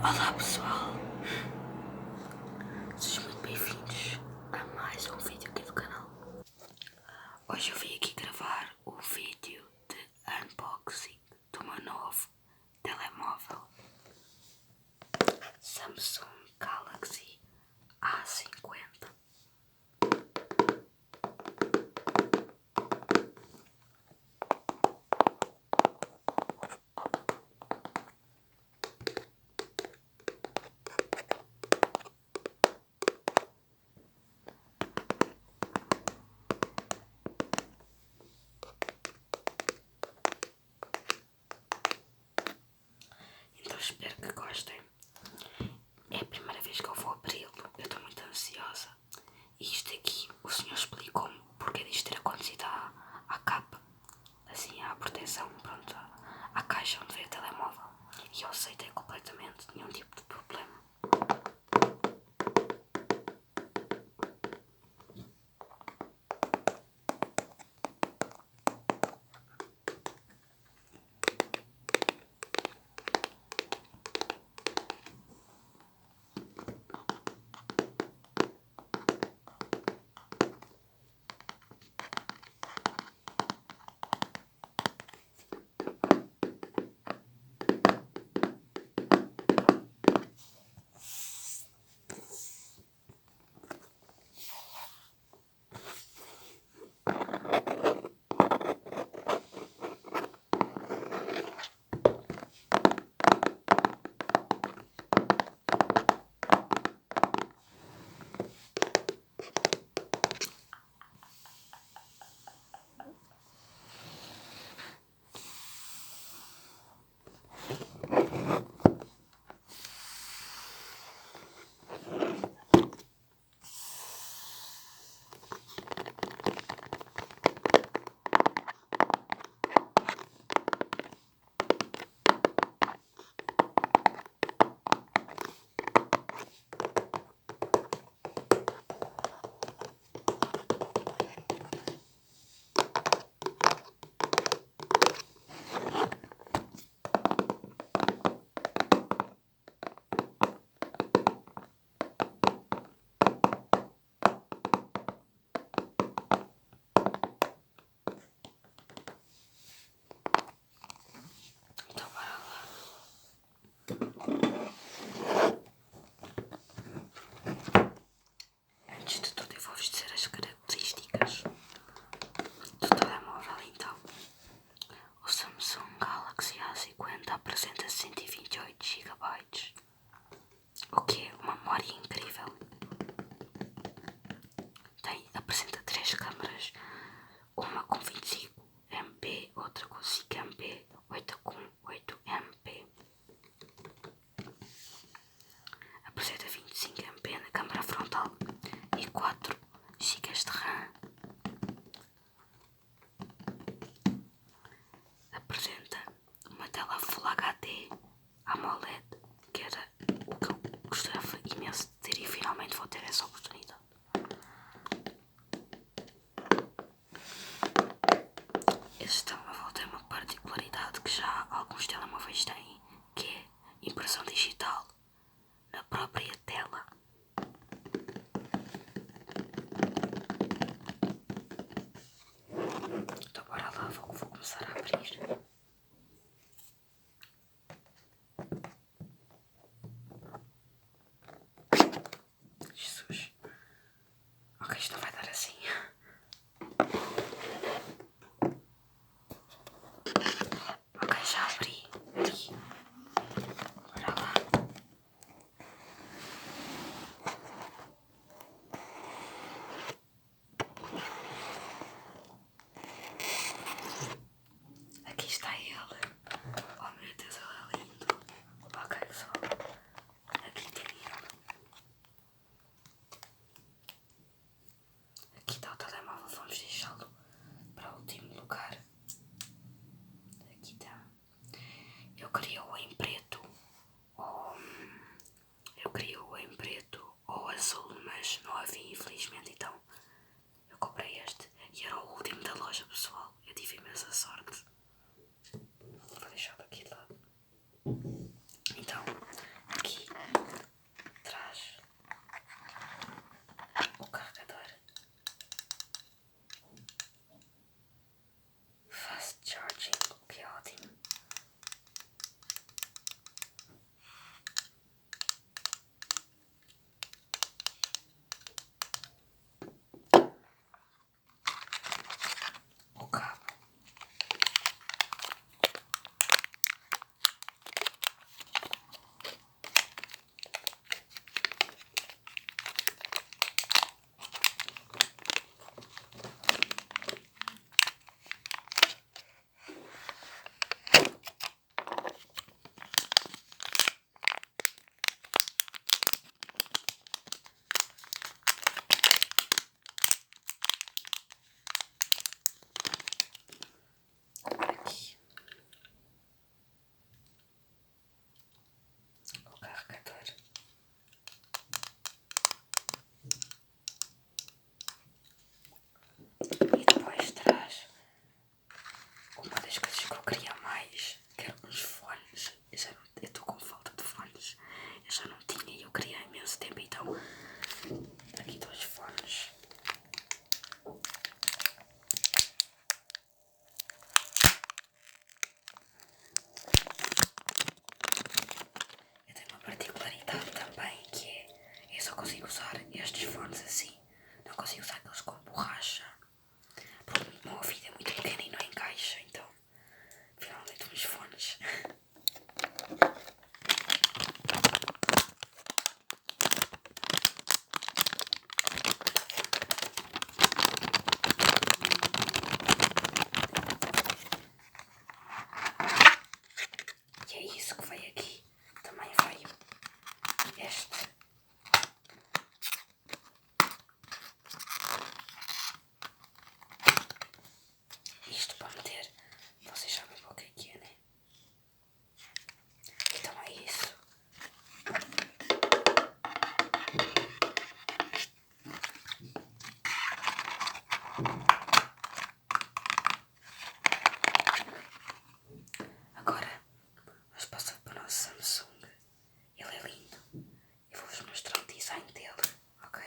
Olá pessoal, sejam muito bem-vindos a mais um vídeo aqui do canal. Hoje eu vim aqui gravar o vídeo de unboxing do meu novo telemóvel Samsung Galaxy A50. Então espero que gostem. É a primeira vez que eu vou abri-lo, eu estou muito ansiosa. E isto aqui, o senhor explicou-me porque disto ter acontecido à capa, assim à proteção, pronto, à caixa onde veio o telemóvel. E eu aceitei completamente, nenhum tipo de problema. Antes de tudo eu vou-vos dizer as características do telemóvel então. O Samsung Galaxy A50 apresenta 128 GB, o que é uma memória incrível. Apresenta 3 câmaras, uma com 25 MP, outra com 5 MP, outra com 8 MP. Apresenta 25 MP na câmara frontal e 4 GB de RAM. Apresenta uma tela Full HD AMOLED, que era o que eu gostava imenso de ter e finalmente vou ter essa oportunidade. Este telemóvel tem uma particularidade que já alguns telemóveis têm, que é impressão digital na própria tela. Então bora lá, vou começar a abrir. Jesus. Ok, isto não vai dar assim. Ok, já abri. Bora lá. Aqui está ele. Oh meu Deus, ele é lindo. Ok, pessoal. Aqui tem ele. Aqui está o telemóvel. que usar aqueles com borracha. Porque o meu ouvido é muito pequeno e não encaixa, então finalmente uns fones. E é isso que veio aqui. Também veio este. Isto para meter, vocês sabem para o que é, né? Então é isso. Agora, vamos passar para o nosso Samsung. Ele é lindo. Eu vou-vos mostrar o design dele, ok?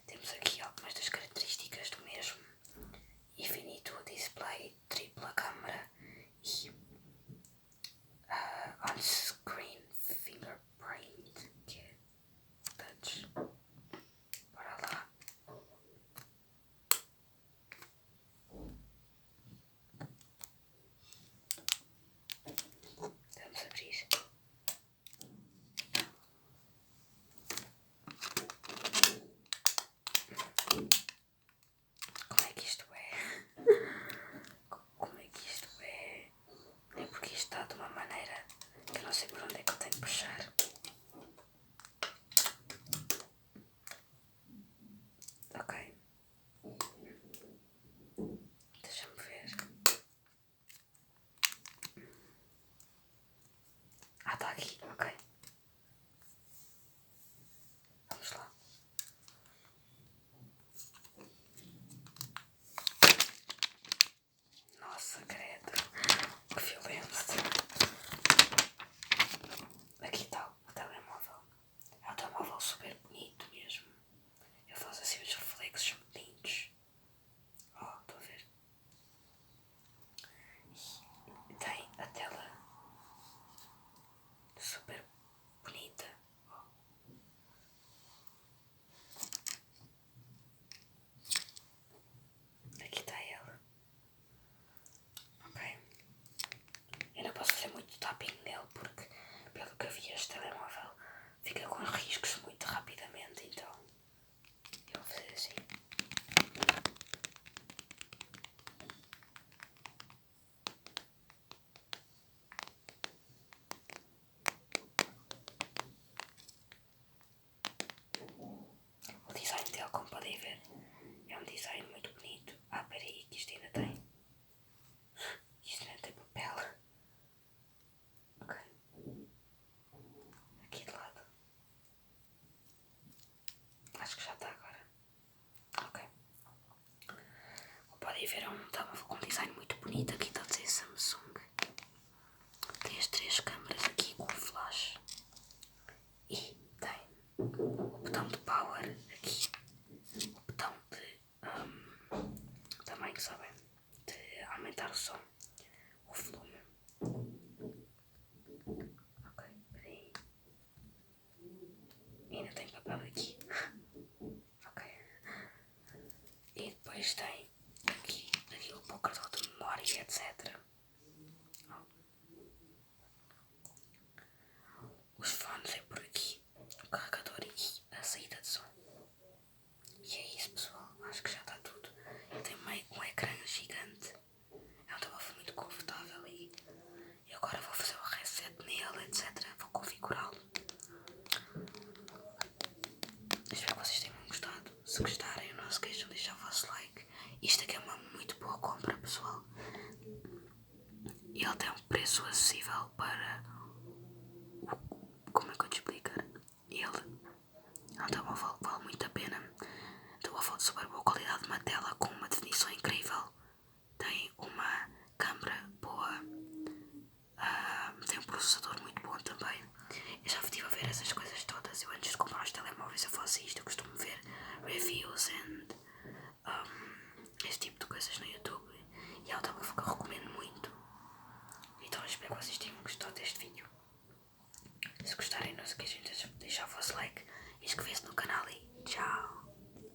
Temos aqui algumas das características do mesmo. Infinito display, tripla câmera e on-screen fingerprint, que é touch. Bora lá. Vamos abrir. Como é que isto é? Como é que isto é? É porque isto está de uma maneira que eu não sei por onde é que eu tenho que puxar. Ok. Deixa-me ver. Ah, está aqui. Ok. Vamos lá. Nossa, credo. Que violência. Aqui está o telemóvel. É um telemóvel super bonito mesmo. Ele faz assim os reflexos bonitos. Oh, estou a ver. E tem a tela super bonita. Oh. Aqui está ela. Ok. Eu não posso fazer muito tapping nele porque, pelo que eu vi, este telemóvel fica com riscos muito rapidamente, então eu vou fazer assim. O design dele, como podem ver, é um design muito bonito. Ah, peraí, que isto ainda tem. Isto ainda tem papel. Ok. Aqui de lado. Acho que já está agora. Ok. Como podem ver, é um telemóvel com um design muito bonito. Aqui está a dizer Samsung. Tem as 3 câmaras aqui com flash. E tem o botão de power aqui. O botão de também, sabem, de aumentar o som, o volume. Ok, peraí. Ainda tem papel aqui. Ok. E depois tem aqui para o cartão de memória, etc. Os fones é por aqui, o carregador e a saída de som. E é isso, pessoal. Acho que já está tudo. Eu tenho meio um ecrã gigante. É um telemóvel muito confortável e agora vou fazer o reset nele, etc. Vou configurá-lo. Espero que vocês tenham gostado. Se gostarem, não se esqueçam de deixar o vosso like. Isto aqui é uma muito boa compra, pessoal. E ele tem um preço acessível para como é que eu te explicar? Ele é um telemóvel que vale muito a pena. Telemóvel de super boa qualidade, uma tela com uma definição incrível. Tem uma câmera boa. Tem um processador muito bom também. Eu já estive a ver essas coisas todas. Eu antes de comprar os telemóveis eu faço isto. Eu costumo ver reviews e este tipo de coisas no YouTube. E é um telemóvel que eu recomendo muito. Então eu espero que vocês tenham gostado deste vídeo. Se gostarem, não se esqueçam de deixar o vosso like e inscrever-se no canal e tchau!